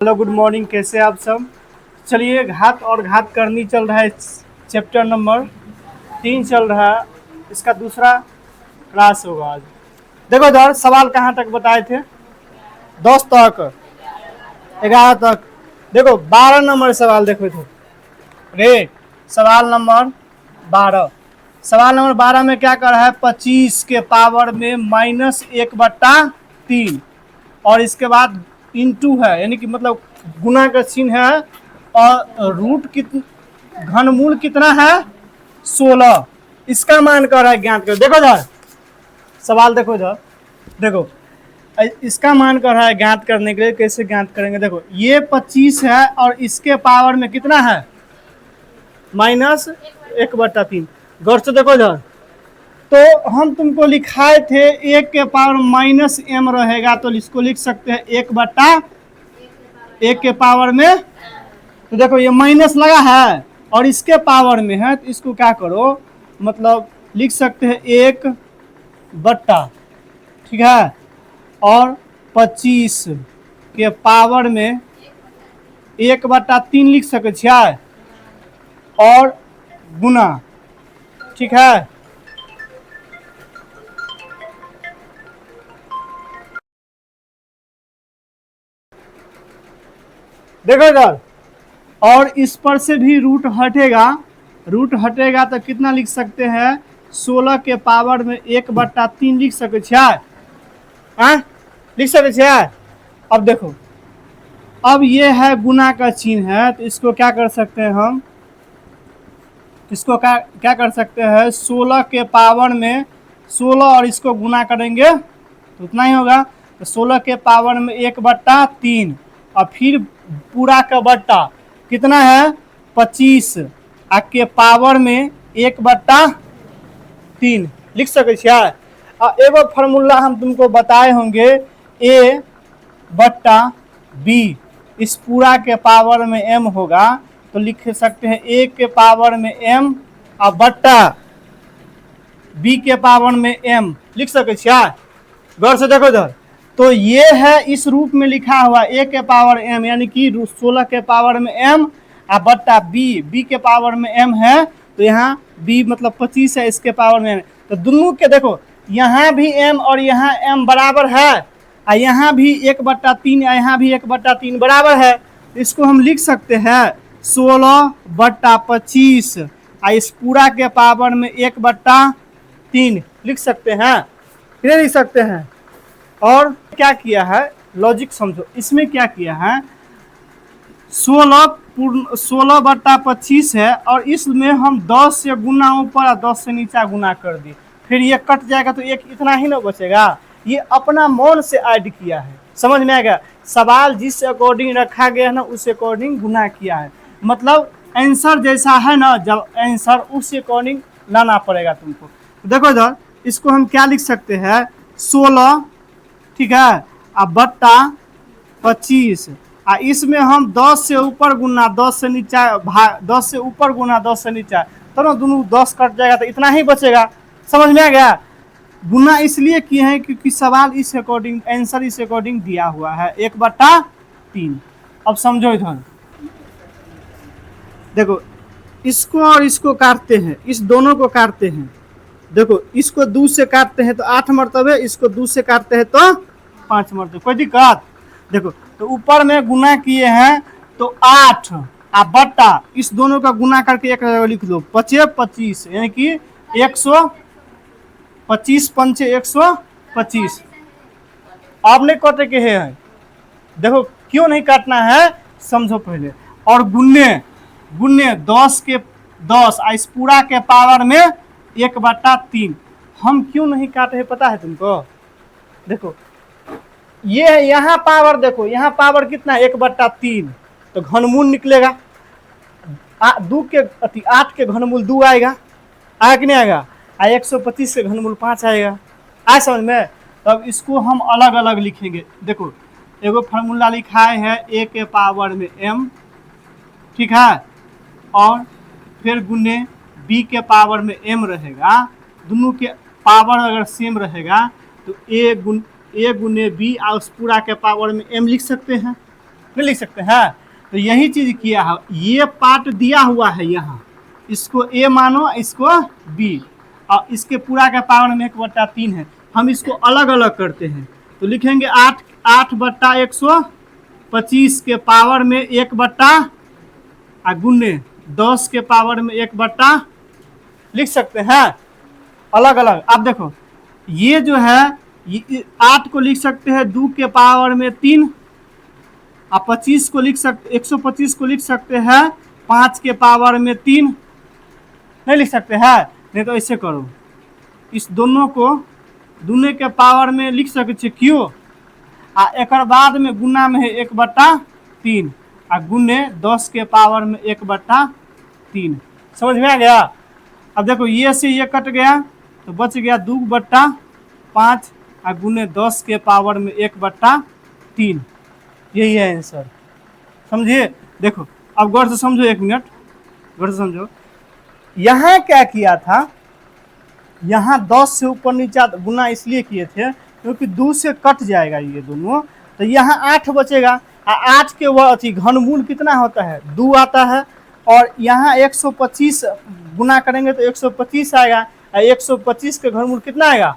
Hello good morning, कैसे आप सब। चलिए, घात और घात करनी चल रहा है। चैप्टर नंबर 3 चल रहा है, इसका दूसरा क्लास होगा आज। देखो इधर सवाल कहाँ तक बताए थे, 10 तक, 11 तक। देखो 12 नंबर सवाल देखो इधर। रे सवाल नंबर 12, सवाल नंबर 12 में क्या कर रहा है, 25 के पावर में -1/3 और इसके बाद इंटू है, यानी कि मतलब गुना का चिन्ह है, और रूट घनमूल कितना है 16। इसका मान कर रहा है ज्ञात कर। देखो इधर सवाल, देखो इधर, देखो इसका मान कर रहा है ज्ञात करने के लिए। कैसे ज्ञात करेंगे, देखो ये 25 है और इसके पावर में कितना है -1/3। गौर से देखो इधर, तो हम तुमको लिखाए थे 1 के पावर -m रहेगा, तो इसको लिख सकते हैं 1/1 के पावर में। तो देखो ये माइनस लगा है और इसके पावर में है, तो इसको क्या करो, मतलब लिख सकते हैं 1/, ठीक है, और 25 के पावर में 1/3 लिख सके छियै, और गुना, ठीक है। देखो इधर, और इस पर से भी रूट हटेगा तो कितना लिख सकते हैं, 16 के पावर में 1/3 लिख सके छियै, लिख सके छियै। अब देखो, अब ये है गुना का चिन्ह है, तो इसको क्या कर सकते हैं हम, इसको क्या कर सकते हैं, 16 के पावर में 16 और इसको गुना करेंगे तो उतना ही होगा। तो 16 के पावर में 1/3 और फिर पूरा का बट्टा कितना है 25 के पावर में 1/3 लिख सके छियै। एगो फार्मूला हम तुमको बताए होंगे, A/B, इस पूरा के पावर में m होगा, तो लिख सकते हैं a के पावर में m और बट्टा b के पावर में m लिख सके छियै। गौर से देखो इधर, तो ये है इस रूप में लिखा हुआ a के पावर m, यानी कि 16 के पावर में m और बट्टा b के पावर में m है, तो यहाँ b मतलब 25 है, इसके पावर में m। तो दोनों के देखो, यहाँ भी m और यहाँ m बराबर है, और यहाँ भी 1/3 यहाँ भी 1/3 बराबर है। इसको हम लिख सकते हैं 16/25 और इस पूरा के पावर में 1/3 लिख सकते हैं, फिर लिख सकते हैं। और क्या किया है, लॉजिक समझो, इसमें क्या किया है, 16/25 है और इसमें हम 10 से गुना ऊपर और 10 से नीचा गुना कर दी, फिर ये कट जाएगा तो एक इतना ही ना बचेगा। ये अपना मन से ऐड किया है, समझ में आएगा। सवाल जिस अकॉर्डिंग रखा गया है ना, उस अकॉर्डिंग गुना किया है, मतलब आंसर जैसा है ना, जब आंसर उस अकॉर्डिंग लाना पड़ेगा तुमको। देखो इधर, इसको हम क्या लिख सकते हैं, 16, ठीक है, अब बट्टा 25, इसमें हम 10 से ऊपर गुना 10 से नीचा 10 से ऊपर गुना 10 से नीचा, तो ना दोनों 10 कट जाएगा तो इतना ही बचेगा। समझ में आ गया। गुना इसलिए किए हैं क्योंकि सवाल इस अकॉर्डिंग, आंसर इस अकॉर्डिंग दिया हुआ है 1/3। अब समझो इधर, देखो इसको और इसको काटते हैं, इस दोनों को काटते हैं। देखो इसको 2 से काटते हैं तो 8 मरतबे, इसको 2 से काटते हैं तो 5 मरतबे, कोई दिक्कत। देखो तो ऊपर में गुना किए हैं तो 8 बट्टा इस दोनों का गुना करके एक लिख दो, 25, यानी कि 125 पंचे 125। अब नहीं काटे के है, देखो क्यों नहीं काटना है समझो पहले। और गुन्ने 10 के 10 इस पूरा के पावर में 1/3 हम क्यों नहीं काटे हैं पता है तुमको। देखो ये यहाँ पावर, देखो यहाँ पावर कितना है 1/3, तो घनमूल निकलेगा 8 के घनमूल 2 आएगा कि नहीं आएगा, 125 के घनमूल 5 आएगा। आए समझ में। तब इसको हम अलग अलग लिखेंगे। देखो एगो फार्मूला लिखाए है a के पावर में m, ठीक है, और फिर गुने b के पावर में m रहेगा, दोनों के पावर अगर सेम रहेगा तो a गुने b और उस पूरा के पावर में m लिख सकते हैं। नहीं लिख सकते हैं। तो यही चीज किया है, ये पार्ट दिया हुआ है यहाँ, इसको ए मानो, इसको बी, और इसके पूरा का पावर में 1/3 है। हम इसको अलग अलग करते हैं तो लिखेंगे 8/125 के पावर में 1 गुने 10 के पावर में 1 लिख सकते हैं अलग अलग। आप देखो ये जो है 8 को लिख सकते हैं 2 के पावर में 3, आप 25 को लिख सकते 125 को लिख सकते हैं 5 के पावर में 3, नहीं लिख सकते हैं। नहीं तो ऐसे करो, इस दोनों को दूने के पावर में लिख सकते क्यों, आ एक बाद में गुना में है 1/3 आ गुने 10 के पावर में 1/3। समझ में आ गया। अब देखो ये से ये कट गया तो बच गया 2/5 आ गुने 10 के पावर में 1/3। यही है आंसर, समझिए। देखो अब गौर से समझो, 1 मिनट गौर से समझो। यहाँ क्या किया था, यहाँ 10 से ऊपर नीचा गुना इसलिए किए थे क्योंकि 2 से कट जाएगा ये दोनों, तो यहाँ 8 बचेगा। 8 के वह अथी घनमूल कितना होता है 2 आता है, और यहाँ 125 गुना करेंगे तो 125 आएगा, 125 के घनमूल कितना आएगा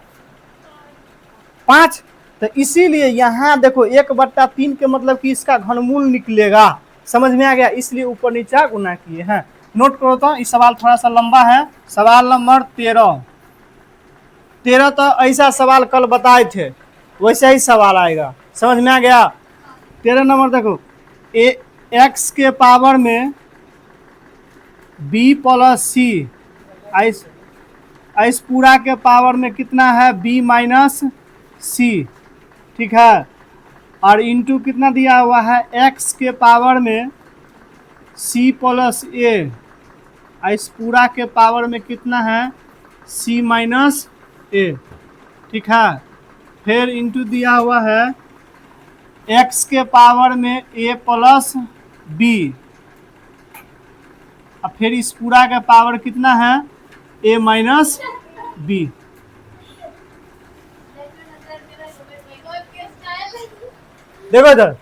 5। तो इसीलिए यहाँ देखो 1/3 के मतलब कि इसका घनमूल निकलेगा। समझ में आ गया, इसलिए ऊपर नीचा गुना किए हैं। नोट करो तो, इस सवाल थोड़ा सा लंबा है। सवाल नंबर 13 तो ऐसा सवाल कल बताए थे, वैसा ही सवाल आएगा। समझ में आ गया। 13 नंबर देखो, x के पावर में b + c, इस पूरा के पावर में कितना है b - c, ठीक है। और इंटू कितना दिया हुआ है x के पावर में c + a, इस पूरा के पावर में कितना है c - a, ठीक है। फिर इंटू दिया हुआ है x के पावर में a + b, अब फिर इस पूरा का पावर कितना है a - b। देखो इधर,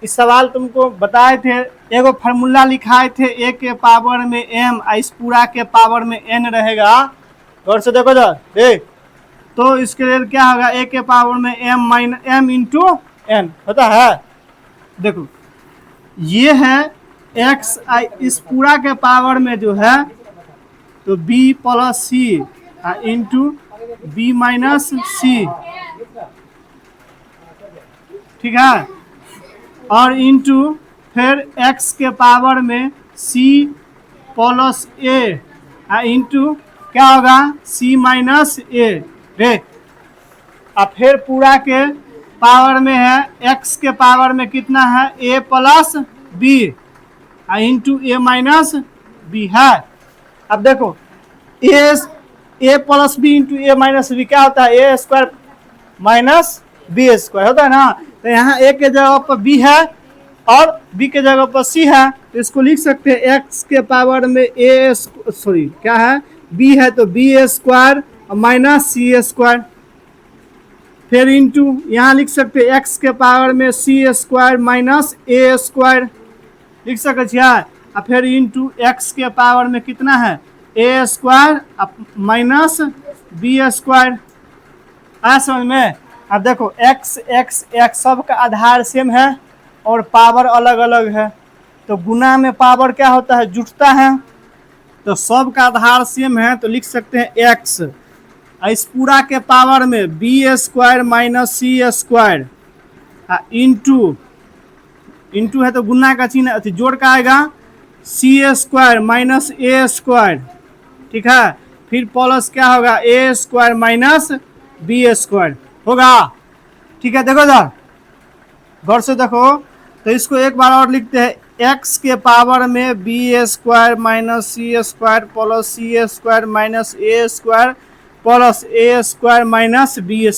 इस सवाल तुमको बताए थे, एगो फार्मूला लिखाए थे a के पावर में m, इस पूरा के पावर में n रहेगा। गौर से देखो इधर, तो इसके लिए क्या होगा a के पावर में m × n होता है। देखो ये है x, इस पूरा के पावर में जो है तो b + c into b - c, ठीक है। और इंटू फिर x के पावर में c + a इंटू क्या होगा c - a, अब फिर पूरा के पावर में है x के पावर में कितना है a + b into a - b है। अब देखो a + b into a - b क्या होता है a² - b² होता है ना। तो यहाँ a के जगह पर b है और b के जगह पर c है, तो इसको लिख सकते हैं x के पावर में क्या है b है तो b² - c², फिर इंटू यहाँ लिख सकते हैं x के पावर में c² - a² लिख सकते हैं, और फिर इंटू x के पावर में कितना है a² - b²। आ समझ में। अब देखो x सब का आधार सेम है और पावर अलग अलग है, तो गुना में पावर क्या होता है जुटता है, तो सब का आधार सेम है तो लिख सकते हैं x, इस पूरा के पावर में b² - c² इंटू है तो गुना का चिन्ह जोड़ का आएगा c² - a², ठीक है। फिर प्लस क्या होगा a² - b² होगा, ठीक है। देखो इधर गौर से देखो, तो इसको एक बार और लिखते हैं x के पावर में b² - c² + c² -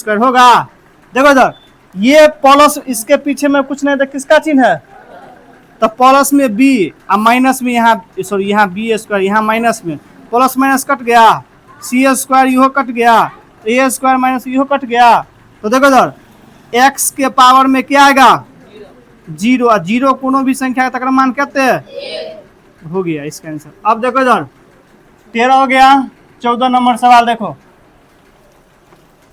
a² होगा। देखो इधर ये प्लस, इसके पीछे में कुछ नहीं था, किसका चिन्ह है तो प्लस में b और माइनस में यहाँ b², यहाँ माइनस में प्लस माइनस कट गया, c² इहो कट गया, a² - इहो कट गया। तो देखो इधर x के पावर में क्या आएगा 0 और 0 कोनो भी संख्या का मान कहते हैं हो गया इसका आंसर। अब देखो इधर 13 हो गया। 14 नंबर सवाल देखो,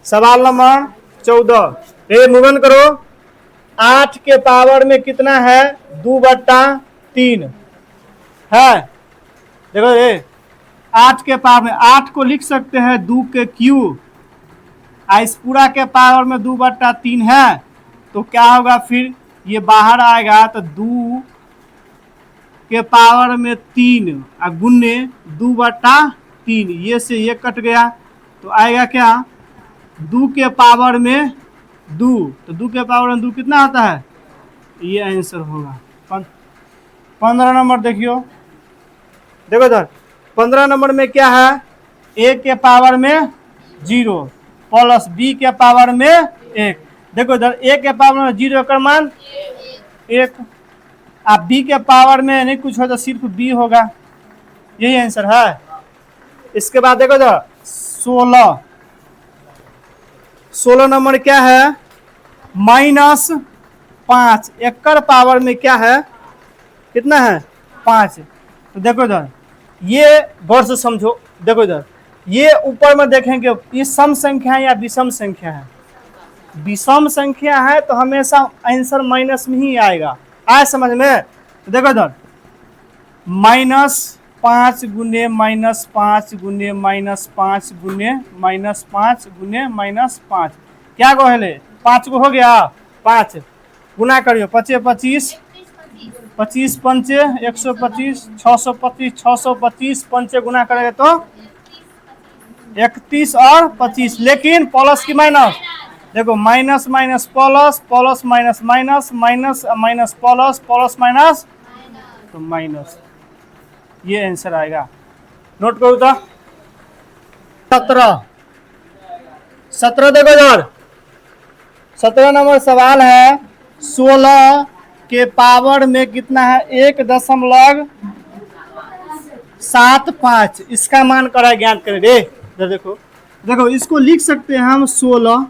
सवाल नंबर 14 ये मूवमेंट करो। 8 के पावर में कितना है 2/3 है। देखो ये 8 के पावर में 8 को लिख सकते हैं 2 के क्यूब, इस पूरा के पावर में 2/3 है तो क्या होगा फिर ये बाहर आएगा तो 2 के पावर में 3 और गुने 2/3 ये से ये कट गया तो आएगा क्या 2 के पावर में 2 तो 2 के पावर में 2 कितना होता है ये आंसर होगा। 15 नंबर देखियो, देखो इधर 15 नंबर में क्या है a के पावर में 0 प्लस b के पावर में 1। देखो इधर a के पावर में 0 का मान 1, आप b के पावर में नहीं कुछ हो तो सिर्फ b होगा, यही आंसर है। इसके बाद देखो इधर 16 नंबर क्या है -5 एकड़ पावर में क्या है कितना है 5। तो देखो इधर ये गौर से समझो, देखो इधर ये ऊपर में देखेंगे ये सम संख्या है या विषम संख्या है, विषम संख्या है तो हमेशा आंसर माइनस में ही आएगा, आए समझ में। तो देखो इधर -5 गुने -5 गुने -5 गुने -5 गुने -5 क्या कहले 5 को हो गया 5 गुना करियो 5 25 25 5 125 625 625 5 गुना करेंगे तो 31 और 25, लेकिन प्लस की माइनस, देखो minus minus plus plus minus minus minus minus plus plus minus तो माइनस, ये आंसर आएगा। नोट करो तो 17 देखो इधर 17 नंबर सवाल है 16 के पावर में कितना है 1.75, इसका मान करा ज्ञात करें रे। देखो देखो इसको लिख सकते हैं हम 16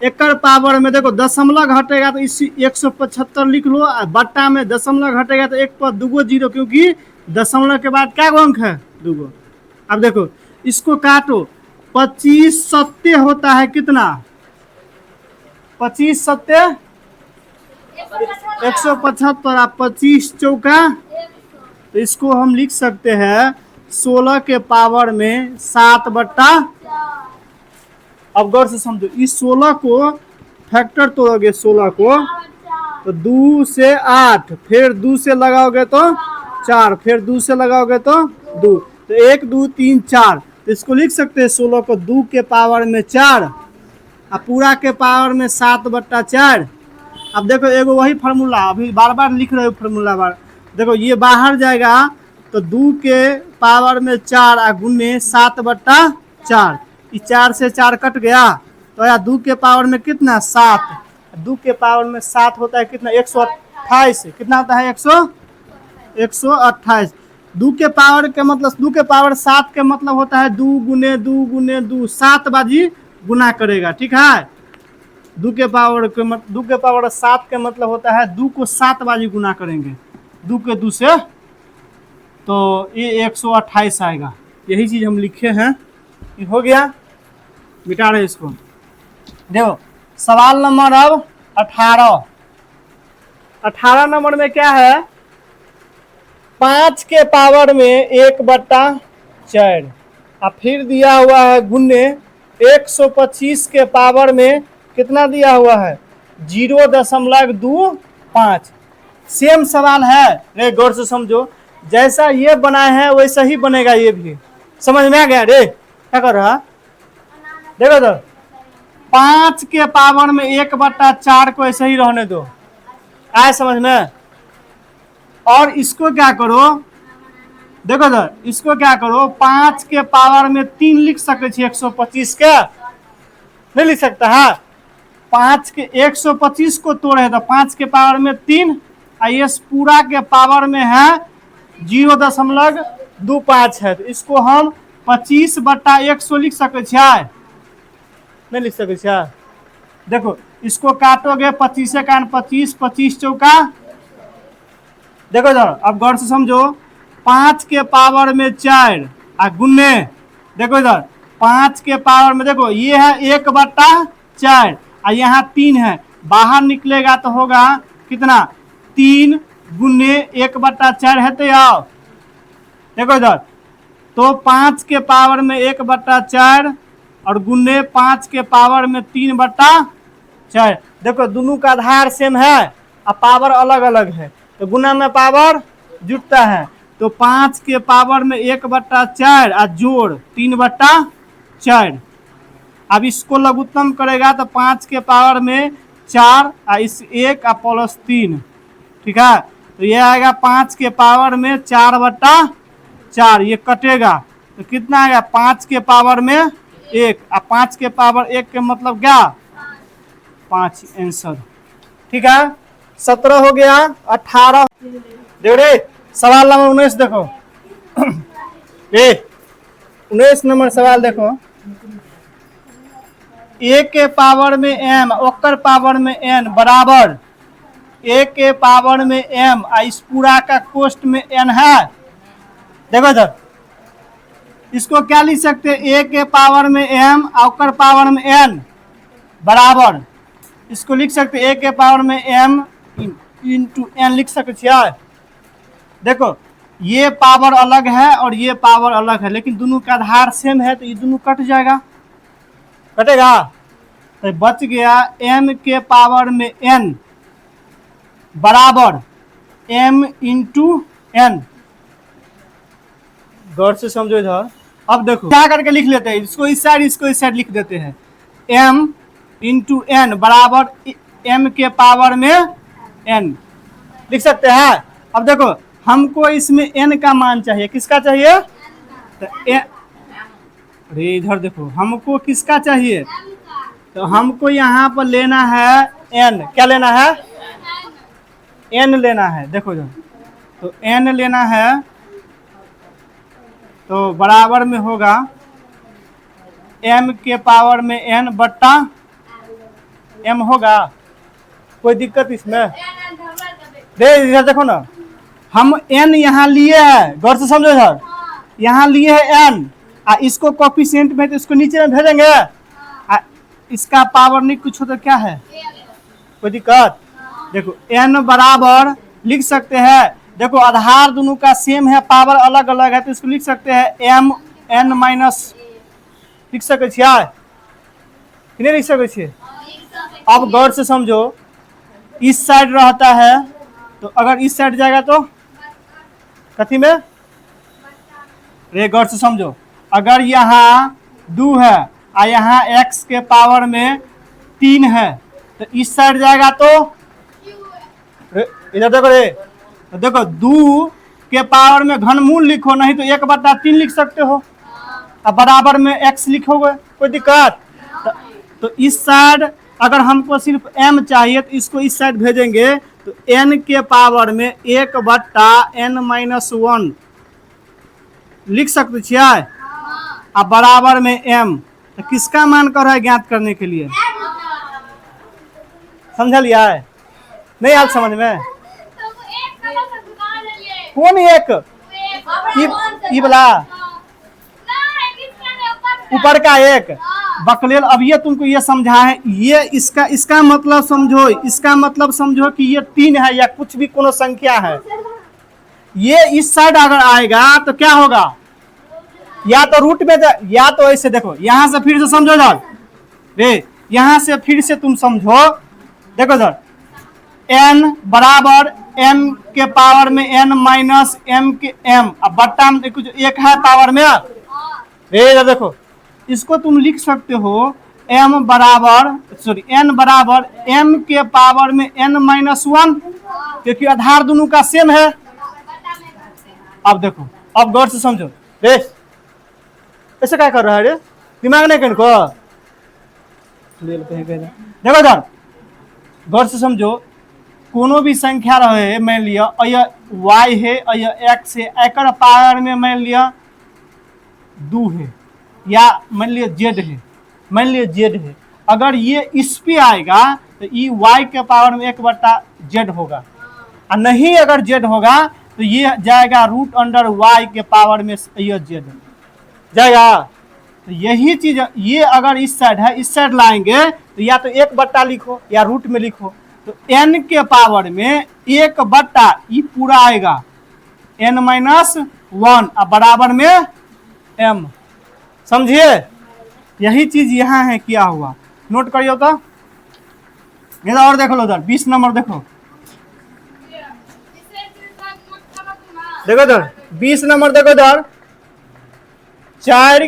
एकड़ पावर में, देखो दशमलव घटेगा तो इसी 175 लिख लो, बट्टा में दशमलव घटेगा तो 1 पर 2 जीरो, क्योंकि दशमलव के बाद क्या अंक है 2। अब देखो इसको काटो 25 सत्य होता है कितना 25 सत्य 175 और 25 चौका, तो इसको हम लिख सकते हैं 16 के पावर में 7/। अब गौर से समझो इस 16 को फैक्टर तोड़ोगे 16 को तो 2 से 8 फिर 2 से लगाओगे तो 4 फिर 2 से लगाओगे तो 2 तो 1 2 3 4, तो इसको लिख सकते हैं 16 को 2 के पावर में 4 और पूरा के पावर में 7/4। अब देखो एगो वही फार्मूला अभी बार बार लिख रहे हो फार्मूला बार, देखो ये बाहर जाएगा तो 2 के पावर में 4 और गुने 7/4, 4 से 4 कट गया तो यार 2 के पावर में कितना 7, 2 के पावर में 7 होता है कितना 128, कितना होता है 128। 2 के पावर के मतलब 2 के पावर 7 के मतलब होता है 2 गुने 2 गुने 2 7 बाजी गुना करेगा, ठीक है। 2 के पावर 7 के मतलब होता है 2 को 7 बाजी गुना करेंगे 2 के 2 से, तो ये 128 आएगा, यही चीज हम लिखे हैं। ये हो गया, मिटा रहे इसको। देखो सवाल नंबर अब 18 नंबर में क्या है 5 के पावर में 1/4 और फिर दिया हुआ है गुने 125 के पावर में कितना दिया हुआ है 0.25। सेम सवाल है रे, गौर से समझो, जैसा ये बनाए हैं वैसा ही बनेगा, ये भी समझ में आ गया रे। क्या कर रहा देखो तो 5 के पावर में 1/4 को ऐसे ही रहने दो, आए समझ में। और इसको क्या करो, देखो तो इसको क्या करो 5 के पावर में 3 लिख सकते 125 के नहीं लिख सकता है, 5 के 125 को तोड़े तो 5 के पावर में 3 इस पूरा के पावर में है 0.25 है, तो इसको हम 25/100 लिख सकते हैं नहीं लिख सकते। देखो इसको काटोगे 25 से काट 25, 25 चौका, देखो इधर अब गौर से समझो, 5 के पावर में 4 गुन्ने, देखो इधर 5 के पावर में, देखो ये है 1/4 और यहाँ 3 है, बाहर निकलेगा तो होगा कितना 3 गुन्ने 1/4 है। तो आओ देखो इधर, तो 5 के पावर में 1/4 और गुन्ने 5 के पावर में 3/4, देखो दोनों का आधार सेम है और पावर अलग अलग है, तो गुना में पावर जुटता है, तो 5 के पावर में 1/4 और जोड़ 3/4। अब इसको लघुत्तम करेगा तो 5 के पावर में 4 और इस 1 और +3, ठीक है, तो ये आएगा 5 के पावर में 4/4, ये कटेगा तो कितना आएगा 5 के पावर में 1 और 5 के पावर 1 के मतलब क्या 5 आंसर, ठीक है। 17 हो गया, 18 देखो रे, सवाल नंबर 19 देखो ए 19 नंबर सवाल देखो, a के पावर में m ओकर पावर में n बराबर a के पावर में m इस पूरा का कोष्ट में n है। देखो इधर इसको क्या लिख सकते हैं, a के पावर में m ओकर पावर में n बराबर, इसको लिख सकते a के पावर में m इंटू n लिख सकते हैं। देखो ये पावर अलग है और ये पावर अलग है, लेकिन दोनों का आधार सेम है, तो ये दोनों कट जाएगा, कटेगा, तो बच गया m के पावर में n बराबर m इंटू n। गौर से समझो इधर, अब देखो क्या करके लिख लेते हैं, इसको इस साइड लिख देते हैं, m इंटू n बराबर m के पावर में n लिख सकते हैं। अब देखो हमको इसमें n का मान चाहिए, किसका चाहिए, तो अरे इधर देखो हमको किसका चाहिए, तो हमको यहाँ पर लेना है n, क्या लेना है n लेना है, देखो इधर तो n लेना है, तो बराबर में होगा m के पावर में n बट्टा m होगा, कोई दिक्कत इसमें, इधर देखो ना हम n यहाँ लिए है, गौर से समझो इधर, यहाँ लिए है n इसको कोफिशिएंट में तो इसको नीचे में भेजेंगे, इसका पावर नहीं कुछ हो तो क्या है, कोई दिक्कत, देखो n बराबर लिख सकते हैं, देखो आधार दोनों का सेम है, पावर अलग अलग है, तो इसको लिख सकते हैं m n माइनस, लिख सकते छियै कि नहीं लिख सकते छियै। अब गौर से समझो, इस साइड रहता है, तो अगर इस साइड जाएगा तो कथी में, रे गौर से समझो, अगर यहाँ 2 है और यहाँ x के पावर में 3 है, तो इस साइड जाएगा तो इधर देखो रे, तो देखो 2 के पावर में घनमूल लिखो, नहीं तो 1/3 लिख सकते हो, अब बराबर में x लिखोगे, कोई दिक्कत, तो इस साइड अगर हमको सिर्फ m चाहिए तो इसको इस साइड भेजेंगे, तो n के पावर में 1/n-1 लिख सकते छियै, अब बराबर में m, तो किसका मान कर रहा है ज्ञात करने के लिए, समझलिए नहीं आल समझ में, कौन एक ई वाला ऊपर का एक बकलेल, अब ये तुमको ये समझा है, ये इसका मतलब समझो, इसका मतलब समझो कि ये 3 है या कुछ भी कोनो संख्या है, ये इस साइड अगर आएगा तो क्या होगा, या तो रूट में, या तो ऐसे देखो, यहाँ से फिर से समझो इधर रे, यहाँ से फिर से तुम समझो, देखो इधर n बराबर m के पावर में n माइनस m के m, अब बट्टा में कुछ एक है पावर में रे, इधर देखो इसको तुम लिख सकते हो n बराबर m के पावर में n-1, क्योंकि आधार दोनों का सेम है। अब देखो, अब गौर से समझो रे, ऐसे क्या कर रहा है रे, दिमाग नहीं कहीं को, देखो इधर गौर से समझो, कोनो भी संख्या रहे, मान लिया y है x है, एक पावर में मान लिया 2 है, या मान लिया z है, मान लिया z है, अगर ये इस पे आएगा तो ई y के पावर में 1/z होगा, और नहीं अगर z होगा तो ये जाएगा √y के पावर में ये z जाएगा। तो यही चीज ये अगर इस साइड है, इस साइड लाएंगे तो या तो 1 लिखो या रूट में लिखो, तो n के पावर में 1 ई पूरा आएगा n-1 अब बराबर में m। समझिए, यही चीज यहाँ है किया हुआ। नोट करियो तो इधर और देख लो, उधर 20 नंबर देखो, देखो इधर 20 नंबर देखो, इधर 4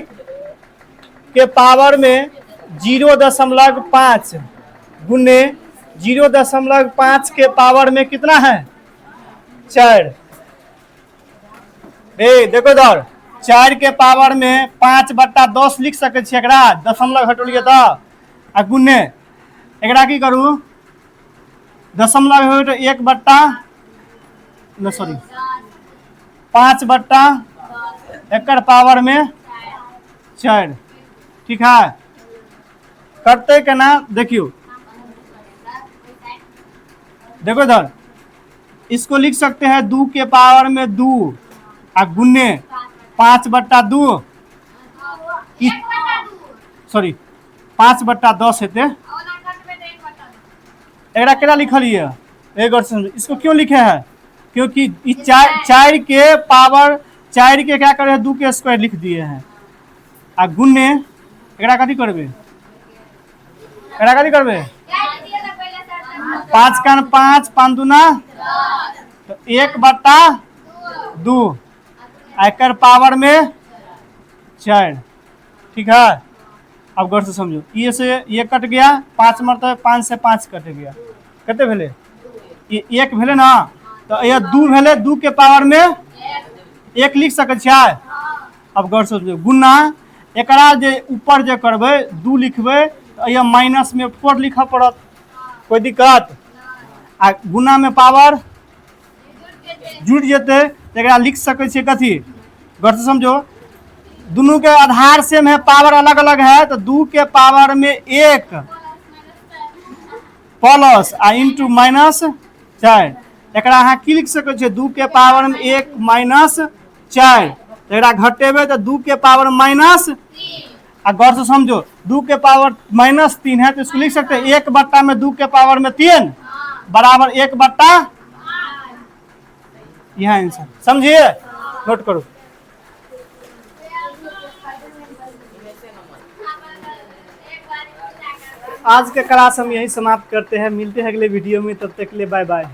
के पावर में 0.5 गुने 0.5 के पावर में कितना है 4। देखो इधर 4 के पावर में 5/10 लिख सके छी, एकरा दशमलव हटोलिए तो आ गुने एकरा की करू, दशमलव हो तो 5/, एकर पावर में 4। ठीक है, करते के ना देखियो, देखो इधर इसको लिख सकते हैं 2 के पावर में 2 आ गुने 5/2 सॉरी 5/10 हेते। एकरा केना लिखलिए एक और समझो, इसको क्यों लिखे हैं, क्योंकि 4 के पावर 4 के क्या करे 2 के स्क्वायर लिख दिए हैं, आ गुने एकरा कथी करबे, एकरा कथी करबे 5 का 5 5 दूना तो 1/2 एकर पावर में 4। ठीक है, अब गौर से समझो, ये से ये कट गया, 5 मरतबे 5 से 5 कट गया, कते भेले ये 1 भेले ना, तो ये 2 भेले, 2 के पावर में 1 लिख सके छियै। अब गौर से समझो, गुना एकरा जे ऊपर जे करबे 2 लिखबे तो ये माइनस में 4 लिखा पड़त, कोई दिक्कत, आ गुना में पावर जुड़ जेते तो एकरा लिख सके छियै कथी, गौर से समझो, दोनों के आधार सेम है, पावर अलग अलग है, तो 2 के पावर में 1 प्लस आ इंटू माइनस 4, एकरा अहाँ की लिख सके छियै 2 के पावर में 1 माइनस 4, एकरा घटेबे तो 2 के पावर माइनस, आ गौर से समझो 2 के पावर -3 है तो इसको लिख सकते हैं 1 में 2 के पावर में 3 बराबर 1/, यह आंसर। समझिए, नोट करो। आज के क्लास हम यही समाप्त करते हैं, मिलते हैं अगले वीडियो में, तब तक के लिए बाय बाय।